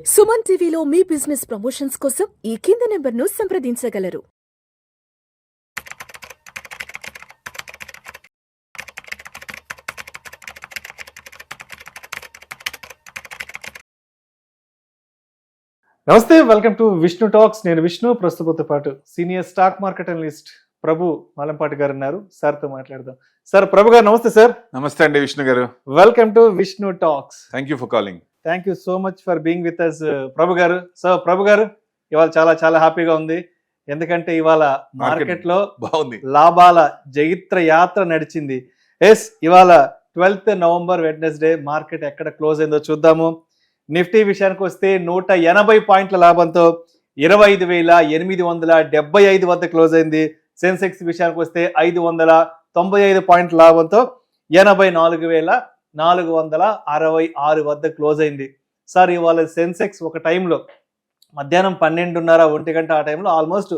సుమన్ టీవీలో మీ business promotions కోసం ఈ కింది నెంబర్ను సంప్రదించగలరు. నమస్తే, వెల్కమ్ టు విష్ణు టాక్స్. నేను విష్ణు. ప్రస్తుతంతో పాటు సీనియర్ స్టాక్ మార్కెట్ అనలిస్ట్ ప్రభు మాలంపాటి గారు ఉన్నారు. సార్తో మాట్లాడదాం. సార్, ప్రభు గారు నమస్తే. సార్ నమస్తే అండి Vishnu garu. Welcome to Vishnu talks. Thank you for calling. Thank you so much for being with us Prabhu garu. So ప్రభు గారు, ఇవాళ చాలా చాలా హ్యాపీగా ఉంది. ఎందుకంటే ఇవాళ మార్కెట్ లో బాగుంది, లాభాల జైత్ర యాత్ర నడిచింది. ఎస్, ఇవాళ 12th నవంబర్ వెడ్నెస్డే మార్కెట్ ఎక్కడ క్లోజ్ అయిందో చూద్దాము. నిఫ్టీ విషయానికి వస్తే 180 పాయింట్ల లాభంతో 25,875 వద్ద క్లోజ్ అయింది. సెన్సెక్స్ విషయానికి వస్తే 595 పాయింట్ల లాభంతో 84,466 వద్ద క్లోజ్ అయింది. సార్, ఇవాళ సెన్సెక్స్ ఒక టైంలో మధ్యాహ్నం 12:30, 1 గంట ఆ టైంలో ఆల్మోస్ట్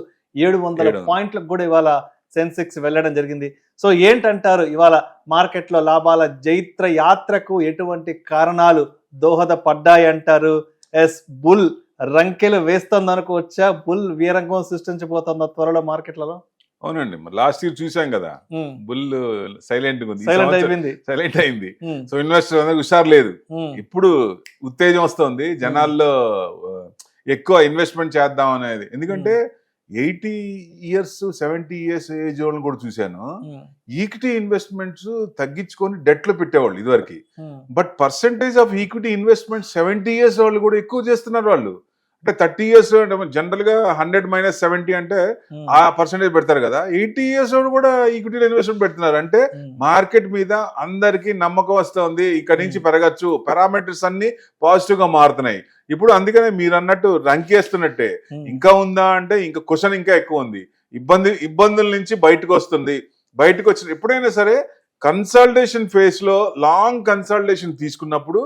700 పాయింట్లకు కూడా ఇవాళ సెన్సెక్స్ వెళ్ళడం జరిగింది. సో ఏంటంటారు, ఇవాళ మార్కెట్లో లాభాల జైత్ర యాత్రకు ఎటువంటి కారణాలు దోహదపడ్డాయి అంటారు? ఎస్, బుల్ రంకెలు వేస్తుంది అనుకోవచ్చా? బుల్ వీరంగం సృష్టించబోతుందా త్వరలో మార్కెట్లలో? అవునండి, లాస్ట్ ఇయర్ చూసాం కదా, బుల్ సైలెంట్ అయింది. సో ఇన్వెస్టర్ అందరికి హుషారు లేదు. ఇప్పుడు ఉత్తేజం వస్తుంది జనాల్లో, ఎక్కువ ఇన్వెస్ట్మెంట్ చేద్దాం అనేది. ఎందుకంటే 80 years 70 years ఏజ్ వాళ్ళని కూడా చూశాను. ఈక్విటీ ఇన్వెస్ట్మెంట్స్ తగ్గించుకొని డెట్ లో పెట్టేవాళ్ళు ఇదివరకు. But percentage of equity investment 70 years వాళ్ళు కూడా ఎక్కువ చేస్తున్నారు. వాళ్ళు అంటే 30 years జనరల్ గా 100 - 70 అంటే ఆ పర్సెంటేజ్ పెడతారు కదా. 80 years వాళ్ళు కూడా ఈక్విటీలో ఇన్వెస్ట్మెంట్ పెడుతున్నారు. అంటే మార్కెట్ మీద అందరికి నమ్మకం వస్తుంది, ఇక్కడ నుంచి పెరగచ్చు, పారామీటర్స్ అన్ని పాజిటివ్ గా మారుతున్నాయి. ఇప్పుడు అందుకనే మీరు అన్నట్టు రంకేస్తున్నట్టే. ఇంకా ఉందా అంటే ఇంకా క్వశ్చన్ ఇంకా ఎక్కువ ఉంది. ఇబ్బందుల నుంచి బయటకు వస్తుంది. బయటకు వచ్చిన ఎప్పుడైనా సరే కన్సల్టేషన్ ఫేజ్ లో లాంగ్ కన్సల్టేషన్ తీసుకున్నప్పుడు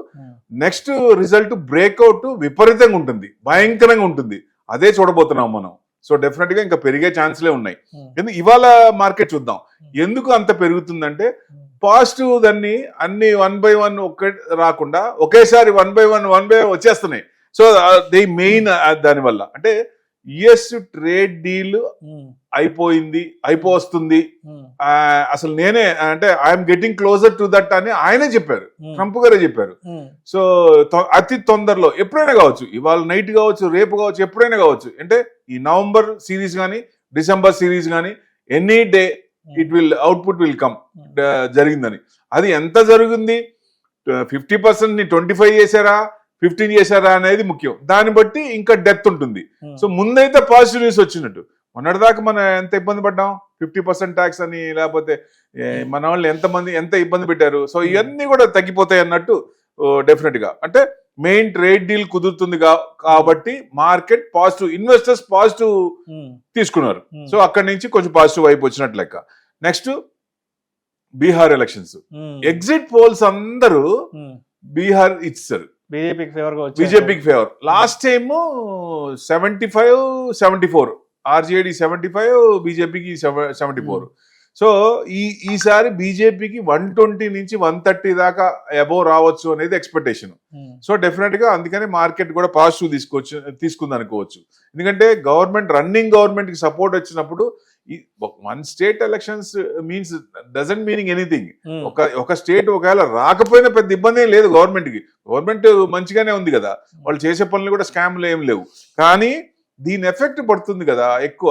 నెక్స్ట్ రిజల్ట్ బ్రేక్అవుట్ విపరీతంగా ఉంటుంది, భయంకరంగా ఉంటుంది. అదే చూడబోతున్నాం మనం. సో డెఫినెట్ గా ఇంకా పెరిగే ఛాన్స్లే ఉన్నాయి. ఎందుకు ఇవాళ మార్కెట్ చూద్దాం. ఎందుకు అంత పెరుగుతుందంటే పాజిటివ్ దాన్ని అన్ని 1 by 1 ఒకే రాకుండా ఒకేసారి 1 by 1 వచ్చేస్తున్నాయి. సో ది మెయిన్ దానివల్ల అంటే యుఎస్ ట్రేడ్ డీల్ అయిపోతుంది. అసలు నేనే అంటే I'm getting closer to that అని ఆయనే చెప్పారు, ట్రంప్ గారే చెప్పారు. సో అతి తొందరలో ఎప్పుడైనా కావచ్చు, ఇవాళ నైట్ కావచ్చు, రేపు కావచ్చు, ఎప్పుడైనా కావచ్చు. అంటే ఈ నవంబర్ సిరీస్ కానీ డిసెంబర్ సిరీస్ కానీ any day output will come జరిగిందని. అది ఎంత జరిగింది, 50% 25 చేశారా, 15 చేశారా అనేది ముఖ్యం. దాన్ని బట్టి ఇంకా డెప్త్ ఉంటుంది. సో ముందైతే పాజిటివ్ న్యూస్ వచ్చినట్టు. మొన్నటిదాకా మనం ఎంత ఇబ్బంది పడ్డాం, 50% ట్యాక్స్ అని, లేకపోతే మన వాళ్ళు ఎంత ఇబ్బంది పెట్టారు. సో ఇవన్నీ కూడా తగ్గిపోతాయి అన్నట్టు డెఫినెట్ గా. అంటే మెయిన్ ట్రేడ్ డీల్ కుదురుతుంది కాబట్టి మార్కెట్ పాజిటివ్, ఇన్వెస్టర్స్ పాజిటివ్ తీసుకున్నారు. సో అక్కడి నుంచి కొంచెం పాజిటివ్ వైపు వచ్చినట్లు లెక్క. Next Bihar elections, exit polls అందరూ బీహార్ ఇచ్చారు బీజేపీకి ఫేవర్. లాస్ట్ టైమ్ 75-74, ఆర్జేడీ 75, బీజేపీకి 74. సో ఈసారి బీజేపీకి 120 నుంచి 130 దాకా అబోవ్ రావచ్చు అనేది ఎక్స్పెక్టేషన్. సో డెఫినెట్ గా అందుకని మార్కెట్ కూడా పాజిటివ్ తీసుకుంది అనుకోవచ్చు. ఎందుకంటే రన్నింగ్ గవర్నమెంట్ కి సపోర్ట్ వచ్చినప్పుడు one state elections means doesn't meaning anything. ఒక స్టేట్ ఒకవేళ రాకపోయినా పెద్ద ఇబ్బంది ఏం లేదు గవర్నమెంట్ కి. గవర్నమెంట్ మంచిగానే ఉంది కదా, వాళ్ళు చేసే పనులు కూడా స్కామ్లు ఏం లేవు. కానీ దీని ఎఫెక్ట్ పడుతుంది కదా ఎక్కువ.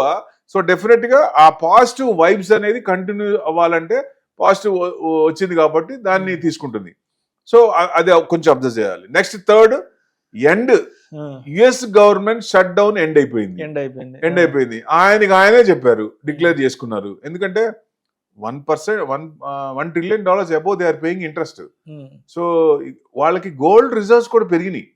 సో డెఫినెట్ గా ఆ పాజిటివ్ వైబ్స్ అనేది కంటిన్యూ అవ్వాలంటే పాజిటివ్ వచ్చింది కాబట్టి దాన్ని తీసుకుంటుంది. సో అది కొంచెం అబ్జర్వ్ చేయాలి. Next third, US government shutdown end అయిపోయింది. ఆయనే చెప్పారు, డిక్లేర్ చేసుకున్నారు. ఎందుకంటే $1 trillion above they are paying interest. So వాళ్ళకి గోల్డ్ రిజర్వ్స్ కూడా పెరిగినాయి,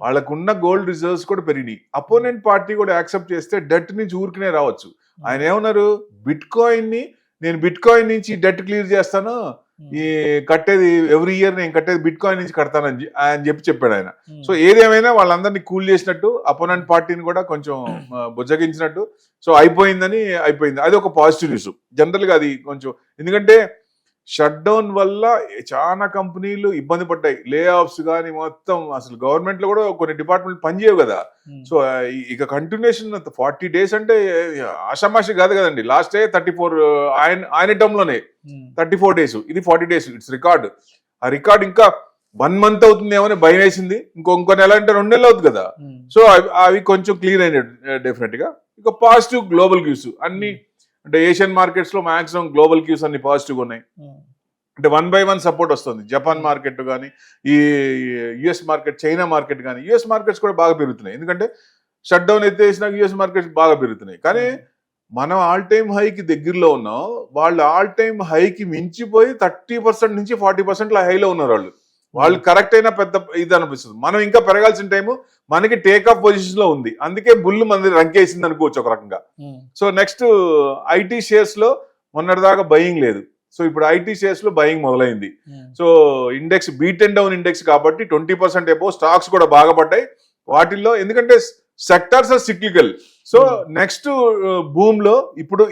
వాళ్ళకున్న గోల్డ్ రిజర్వ్స్ కూడా పెరిగినాయి. అపోనెంట్ పార్టీ కూడా యాక్సెప్ట్ చేస్తే డెట్ నుంచి ఊరికనే రావచ్చు. ఆయన ఏమన్నారు, నేను బిట్ కాయిన్ నుంచి డెట్ క్లియర్ చేస్తాను, ఈ కట్టేది ఎవ్రీ ఇయర్ నేను కట్టేది బిట్ కాయిన్ నుంచి కడతానని ఆయన చెప్పాడు ఆయన. సో ఏదేమైనా వాళ్ళందరినీ కూల్ చేసినట్టు, అపోనెంట్ పార్టీని కూడా కొంచెం బుజ్జగించినట్టు. సో అయిపోయింది. అది ఒక పాజిటివ్ న్యూస్. జనరల్ గా అది కొంచెం, ఎందుకంటే షట్ డౌన్ వల్ల చాలా కంపెనీలు ఇబ్బంది పడ్డాయి, లే ఆఫ్స్ కానీ మొత్తం అసలు గవర్నమెంట్ లో కూడా కొన్ని డిపార్ట్మెంట్ పనిచేయవు కదా. సో ఇక కంటిన్యూషన్ 40 days అంటే ఆషామాషి కాదు కదండి. లాస్ట్ 34 ఆయన టర్మ్ లోనే 34 days, ఇది 40 days. It's record. ఆ రికార్డ్ ఇంకా 1 month అవుతుందేమో అని భయం వేసింది. ఇంకో నెల అంటే 2 నెలలు అవుతుంది కదా. సో అవి కొంచెం క్లియర్ అయినాయి డెఫినెట్ గా. ఇక పాజిటివ్ గ్లోబల్ క్యూస్ అన్ని, అంటే ఏషియన్ మార్కెట్స్ లో మాక్సిమం గ్లోబల్ క్యూస్ అన్ని పాజిటివ్ ఉన్నాయి. అంటే 1 by 1 సపోర్ట్ వస్తుంది. జపాన్ మార్కెట్ కానీ, ఈ యుఎస్ మార్కెట్, చైనా మార్కెట్ కానీ. యుఎస్ మార్కెట్స్ కూడా బాగా పెరుగుతున్నాయి, ఎందుకంటే షట్ డౌన్ ఎత్తేసినాక యుఎస్ మార్కెట్స్ బాగా పెరుగుతున్నాయి. కానీ మనం ఆల్ టైమ్ హైకి దగ్గరలో ఉన్నాం, వాళ్ళు ఆల్ టైమ్ హైకి మించిపోయి 30% నుంచి 40% హైలో ఉన్నారు. వాళ్ళు కరెక్ట్ అయినా పెద్ద ఇది అనిపిస్తుంది. మనం ఇంకా పెరగాల్సిన టైము మనకి టేక్ ఆఫ్ పొజిషన్ లో ఉంది, అందుకే బుల్ మంది రంకేసింది అనుకోవచ్చు ఒక రకంగా. సో నెక్స్ట్ ఐటీ షేర్స్ లో మొన్నటిదాకా బయింగ్ లేదు. సో ఇప్పుడు ఐటీ షేర్స్ లో బయింగ్ మొదలైంది. So index beat and down index కాబట్టి 20% అబోవ్ స్టాక్స్ కూడా బాగా పడ్డాయి వాటిల్లో, ఎందుకంటే sectors are cyclical. So next boom లో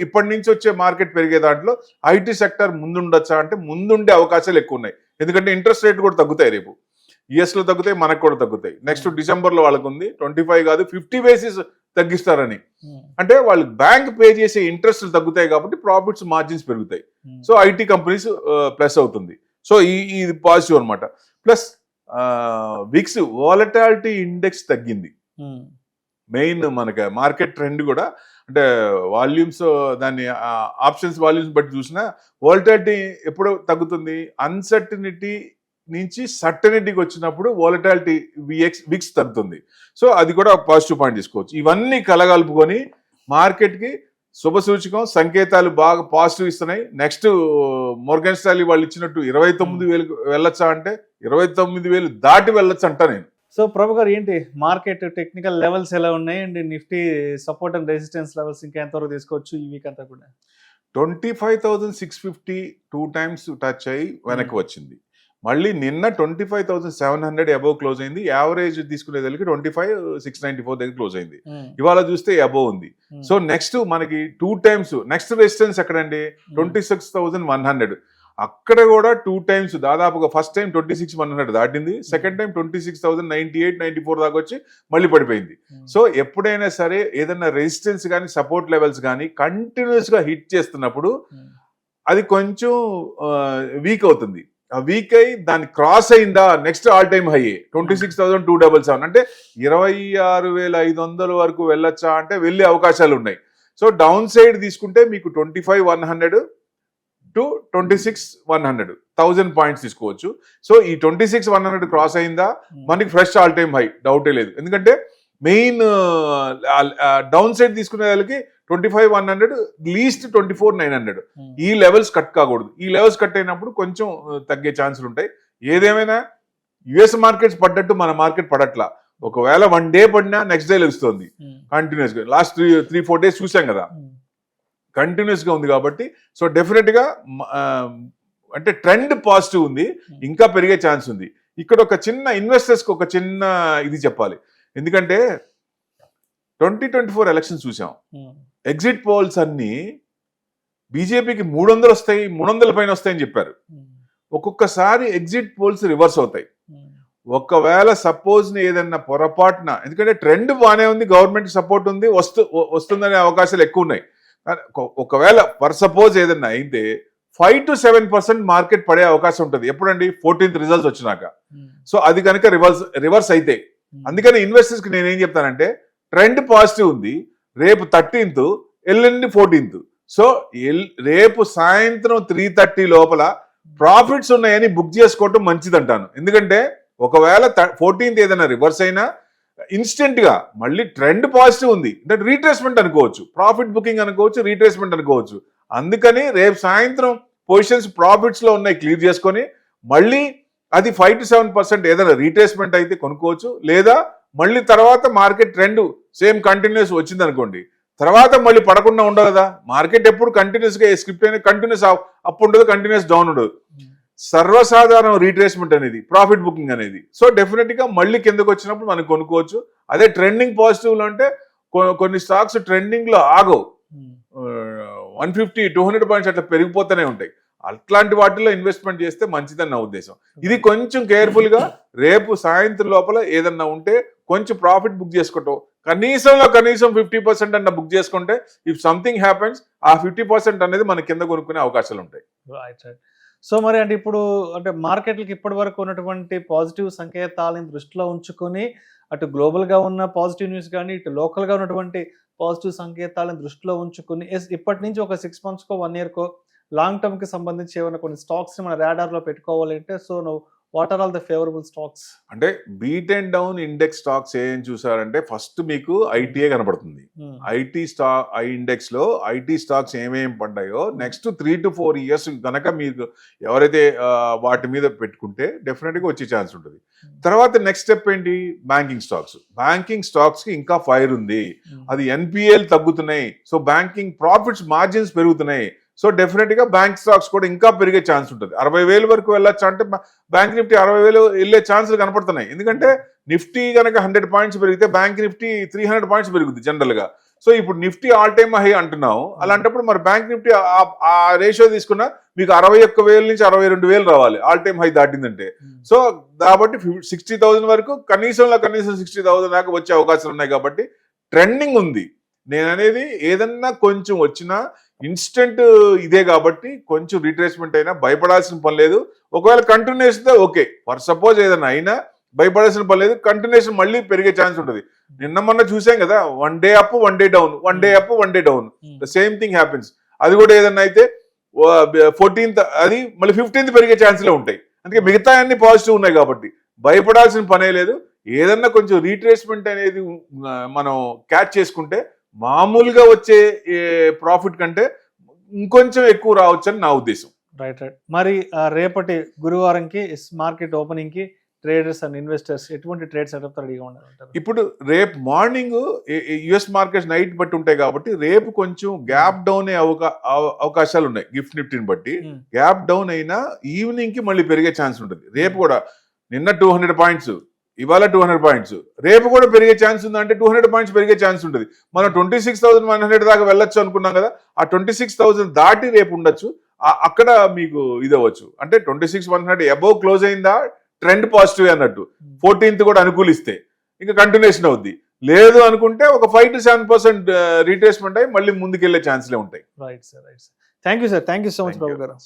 ఇప్పటి నుంచి వచ్చే మార్కెట్ పెరిగే దాంట్లో ఐటీ సెక్టర్ ముందుండొచ్చా అంటే ముందుండే అవకాశాలు ఎక్కువ ఉన్నాయి. ఎందుకంటే ఇంట్రెస్ట్ రేట్ కూడా తగ్గుతాయి, రేపు యుఎస్ లో తగ్గుతాయి, మనకు కూడా తగ్గుతాయి. నెక్స్ట్ డిసెంబర్ లో వాళ్ళకు ఉంది 25 కాదు 50 basis తగ్గిస్తారని. అంటే వాళ్ళు బ్యాంక్ పే చేసే ఇంట్రెస్ట్ తగ్గుతాయి కాబట్టి ప్రాఫిట్స్ మార్జిన్స్ పెరుగుతాయి. సో ఐటీ కంపెనీస్ ప్లస్ అవుతుంది. సో ఇది పాజిటివ్ అనమాట. ప్లస్ విక్స్ వాలటాలిటీ ఇండెక్స్ తగ్గింది. మెయిన్ మనకి మార్కెట్ ట్రెండ్ కూడా, అంటే వాల్యూమ్స్, దాన్ని ఆప్షన్స్ వాల్యూమ్స్ బట్టి చూసినా వాలటాలిటీ ఎప్పుడు తగ్గుతుంది, అన్సర్టనిటీ నుంచి సర్టనిటీకి వచ్చినప్పుడు వాలటాలిటీ విక్స్ తగ్గుతుంది. సో అది కూడా పాజిటివ్ పాయింట్ తీసుకోవచ్చు. ఇవన్నీ కలగలుపుకొని మార్కెట్కి శుభ సూచకం, సంకేతాలు బాగా పాజిటివ్ ఇస్తున్నాయి. నెక్స్ట్ మోర్గన్ స్టాన్లీ వాళ్ళు ఇచ్చినట్టు 29,000 వెళ్ళొచ్చా అంటే 29,000 దాటి వెళ్ళొచ్చు అంట నేను. సో ప్రభు గారు, ఏంటి మార్కెట్ టెక్నికల్ లెవెల్స్ ఎలా ఉన్నాయి and Nifty support and resistance levels ఇంకా ఎంతవరకు తీసుకోవచ్చు ఈ వీక్ అంతా కూడా? 25,650 2 times టచ్ అయ్యి వెనక్కి వచ్చింది. మళ్ళీ నిన్న 25,700 అబోవ్ క్లోజ్ అయింది. యావరేజ్ తీసుకునే దగ్గరికి 25,694 దగ్గర క్లోజ్ అయింది. ఇవాళ చూస్తే అబోవ్ ఉంది. సో నెక్స్ట్ మనకి 2 times నెక్స్ట్ రెసిస్టెన్స్ ఎక్కడండి? 26,100. అక్కడ కూడా 2 times దాదాపుగా ఫస్ట్ టైం 26,100 దాటింది, సెకండ్ టైం 26,098, 94 దాకా వచ్చి మళ్ళీ పడిపోయింది. సో ఎప్పుడైనా సరే ఏదైనా రెసిస్టెన్స్ కానీ సపోర్ట్ లెవెల్స్ కానీ కంటిన్యూస్ గా హిట్ చేస్తున్నప్పుడు అది కొంచెం వీక్ అవుతుంది. ఆ వీక్ అయి దాన్ని క్రాస్ అయిందా నెక్స్ట్ ఆల్ టైమ్ హై 26,277, అంటే 26,500 వరకు వెళ్ళొచ్చా అంటే వెళ్ళే అవకాశాలు ఉన్నాయి. సో డౌన్ సైడ్ తీసుకుంటే మీకు 25,100 to 26,100 1000 పాయింట్స్ తీసుకోవచ్చు. సో ఈ 26,100 క్రాస్ అయిందా మనకి ఫ్రెష్ ఆల్ టైమ్ హై, డౌటే లేదు. ఎందుకంటే మెయిన్ డౌన్ సైడ్ తీసుకునే వాళ్ళకి 25,100 లీస్ట్ 24,900 ఈ లెవెల్స్ కట్ కాకూడదు. ఈ లెవెల్స్ కట్ అయినప్పుడు కొంచెం తగ్గే ఛాన్సులు ఉంటాయి. ఏదేమైనా యుఎస్ మార్కెట్స్ పడ్డట్టు మన మార్కెట్ పడట్లా. ఒకవేళ 1 day పడినా నెక్స్ట్ డే లెగుస్తుంది కంటిన్యూస్ గా. లాస్ట్ 3-4 days చూసాం కదా, కంటిన్యూస్ గా ఉంది. కాబట్టి సో డెఫినెట్ గా అంటే ట్రెండ్ పాజిటివ్ ఉంది, ఇంకా పెరిగే ఛాన్స్ ఉంది. ఇక్కడ ఒక చిన్న ఇన్వెస్టర్స్ కి ఒక చిన్న ఇది చెప్పాలి. ఎందుకంటే 2024 ఎలక్షన్ చూసాం, ఎగ్జిట్ పోల్స్ అన్ని బీజేపీకి 300 వస్తాయి, 300 పైన వస్తాయని చెప్పారు. ఒక్కొక్కసారి ఎగ్జిట్ పోల్స్ రివర్స్ అవుతాయి. ఒకవేళ సపోజ్ ఏదన్నా పొరపాటున, ఎందుకంటే ట్రెండ్ బాగానే ఉంది, గవర్నమెంట్ సపోర్ట్ ఉంది, వస్తుందనే అవకాశాలు ఎక్కువ ఉన్నాయి. ఒకవేళ ఫర్ సపోజ్ ఏదన్నా అయితే 5 to 7% మార్కెట్ పడే అవకాశం ఉంటుంది. ఎప్పుడండి? 14th రిజల్ట్స్ వచ్చినాక. సో అది కనుక రివర్స్ అయితే, అందుకని ఇన్వెస్టర్స్ కి నేనేం చెప్తానంటే ట్రెండ్ పాజిటివ్ ఉంది. రేపు 13th, ఎల్లుండి 14th. సో రేపు సాయంత్రం 3:30 లోపల ప్రాఫిట్స్ ఉన్నాయని బుక్ చేసుకోవటం మంచిది అంటాను. ఎందుకంటే ఒకవేళ 14th ఏదైనా రివర్స్ అయినా ఇన్స్టెంట్ గా మళ్ళీ ట్రెండ్ పాజిటివ్ ఉంది అంటే రీట్రేస్మెంట్ అనుకోవచ్చు, ప్రాఫిట్ బుకింగ్ అనుకోవచ్చు, రీట్రేస్మెంట్ అనుకోవచ్చు. అందుకని రేపు సాయంత్రం పొజిషన్స్ ప్రాఫిట్స్ లో ఉన్నాయి క్లియర్ చేసుకొని మళ్ళీ అది 5 to 7% ఏదైనా రీట్రేస్మెంట్ అయితే కొనుక్కోవచ్చు. లేదా మళ్ళీ తర్వాత మార్కెట్ ట్రెండ్ సేమ్ కంటిన్యూస్ వచ్చింది అనుకోండి, తర్వాత మళ్ళీ పడకుండా ఉండదు కదా. మార్కెట్ ఎప్పుడు కంటిన్యూస్ గా స్క్రిప్ట్ అయినా కంటిన్యూస్ అప్ ఉండదు, కంటిన్యూస్ డౌన్ ఉండదు. సర్వసాధారణ రీట్రేస్మెంట్ అనేది, ప్రాఫిట్ బుకింగ్ అనేది. సో డెఫినెట్ గా మళ్ళీ కిందకు వచ్చినప్పుడు మనం కొనుక్కోవచ్చు. అదే ట్రెండింగ్ పాజిటివ్ లో అంటే కొన్ని స్టాక్స్ ట్రెండింగ్ లో ఆగవు, 150-200 పాయింట్స్ అట్లా పెరిగిపోతూనే ఉంటాయి. అట్లాంటి వాటిలో ఇన్వెస్ట్మెంట్ చేస్తే మంచిదని నా ఉద్దేశం. ఇది కొంచెం కేర్ఫుల్ గా రేపు సాయంత్రం లోపల ఏదన్నా ఉంటే కొంచెం ప్రాఫిట్ బుక్ చేసుకోవటం, కనీసం 50% అన్న బుక్ చేసుకుంటే ఇఫ్ సంథింగ్ హ్యాపెన్స్ ఆ 50% అనేది మన కింద కొనుక్కునే అవకాశాలు ఉంటాయి. సో మరి అంటే ఇప్పుడు అంటే మార్కెట్లకి ఇప్పటి వరకు ఉన్నటువంటి పాజిటివ్ సంకేతాలను దృష్టిలో ఉంచుకొని అటు గ్లోబల్గా ఉన్న పాజిటివ్ న్యూస్ కానీ ఇటు లోకల్గా ఉన్నటువంటి పాజిటివ్ సంకేతాలను దృష్టిలో ఉంచుకుని ఇప్పటి నుంచి ఒక 6 months కో 1 year కో లాంగ్ టర్మ్కి సంబంధించి ఏమైనా కొన్ని స్టాక్స్ని మన రాడార్లో పెట్టుకోవాలి అంటే so what are all the favourable stocks? అంటే beat and down index stocks ఏం చూసారంటే ఫస్ట్ మీకు ఐటీఏ కనబడుతుంది. ఐ ఇండెక్స్ లో ఐటీ స్టాక్స్ ఏమేమి పడ్డాయో నెక్స్ట్ 3 to 4 years కనుక మీకు ఎవరైతే వాటి మీద పెట్టుకుంటే డెఫినెట్ గా వచ్చే ఛాన్స్ ఉంటుంది. తర్వాత నెక్స్ట్ స్టెప్ ఏంటి? Banking stocks. బ్యాంకింగ్ స్టాక్స్ కి ఇంకా ఫైర్ ఉంది. అది ఎన్పిఎల్ తగ్గుతున్నాయి, సో బ్యాంకింగ్ ప్రాఫిట్స్ మార్జిన్స్ పెరుగుతున్నాయి. సో డెఫినెట్ గా బ్యాంక్ స్టాక్స్ కూడా ఇంకా పెరిగే ఛాన్స్ ఉంటుంది. 60,000 వరకు వెళ్ళొచ్చు అంటే బ్యాంక్ నిఫ్టీ 60,000 వెళ్ళే ఛాన్సులు కనపడుతున్నాయి. ఎందుకంటే నిఫ్టీ కనుక 100 points పెరిగితే బ్యాంక్ నిఫ్టీ 300 points పెరుగుతుంది జనరల్ గా. సో ఇప్పుడు నిఫ్టీ ఆల్ టైమ్ హై అంటున్నావు, అలాంటప్పుడు మరి బ్యాంక్ నిఫ్టీ ఆ రేషియో తీసుకున్నా మీకు 61,000 నుంచి 62,000 రావాలి ఆల్ టైమ్ హై దాటిందంటే. సో కాబట్టి 60,000 వరకు కనీసం 60,000 దాకా వచ్చే అవకాశాలు ఉన్నాయి. కాబట్టి ట్రెండింగ్ ఉంది. నేను అనేది ఏదన్నా కొంచెం వచ్చినా ఇన్స్టెంట్ ఇదే కాబట్టి కొంచెం రిట్రేస్మెంట్ అయినా భయపడాల్సిన పని లేదు. ఒకవేళ కంటిన్యూషన్ ఓకే, ఫర్ సపోజ్ ఏదైనా అయినా భయపడాల్సిన పని లేదు. కంటిన్యూషన్ మళ్ళీ పెరిగే ఛాన్స్ ఉంటుంది. నిన్న మొన్న చూసాం కదా, 1 day up 1 day down, 1 day up 1 day down, the same thing happens. అది కూడా ఏదన్నా అయితే 14th అది మళ్ళీ 15th పెరిగే ఛాన్స్లే ఉంటాయి. అందుకే మిగతా అన్ని పాజిటివ్ ఉన్నాయి కాబట్టి భయపడాల్సిన పనే లేదు. ఏదన్నా కొంచెం రీట్రేస్మెంట్ అనేది మనం క్యాచ్ చేసుకుంటే మామూలుగా వచ్చే ప్రాఫిట్ కంటే ఇంకొంచెం ఎక్కువ రావచ్చు అని నా ఉద్దేశం. రైట్. మరి రేపటి గురువారంకి మార్కెట్ ఓపెనింగ్ కి ట్రేడర్స్ అండ్ ఇన్వెస్టర్స్ ఎటువంటి ట్రేడ్ సెటప్ రెడీగా ఉండాలంటారు? ఇప్పుడు రేపు మార్నింగ్ యుఎస్ మార్కెట్స్ నైట్ బట్టి ఉంటాయి కాబట్టి రేపు కొంచెం గ్యాప్ డౌన్ అయ్యే అవకాశాలు ఉన్నాయి. గిఫ్ట్ నిఫ్టీని బట్టి గ్యాప్ డౌన్ అయినా ఈవినింగ్ కి మళ్ళీ పెరిగే ఛాన్స్ ఉంటుంది. రేపు కూడా నిన్న 200 points, ఇవాళ 200 points, రేపు కూడా పెరిగే ఛాన్స్ ఉందంటే 200 points పెరిగే ఛాన్స్ ఉంటుంది. మనం 26,100 దాకా వెళ్ళొచ్చు అనుకున్నాం కదా, ఆ 26,000 దాటి రేపు ఉండొచ్చు. అక్కడ మీకు ఇదవచ్చు. అంటే 26,100 అబౌవ్ క్లోజ్ అయిందా ట్రెండ్ పాజిటివ్ అన్నట్టు. 14th కూడా అనుకూలిస్తే ఇంకా కంటిన్యూషన్ అవుద్ది. లేదు అనుకుంటే ఒక 5 to 7% రీట్రేస్మెంట్ అయ్యి మళ్ళీ ముందుకెళ్లే ఛాన్స్లే ఉంటాయి. Right sir. Thank you sir. Thank you so much Babu గారు.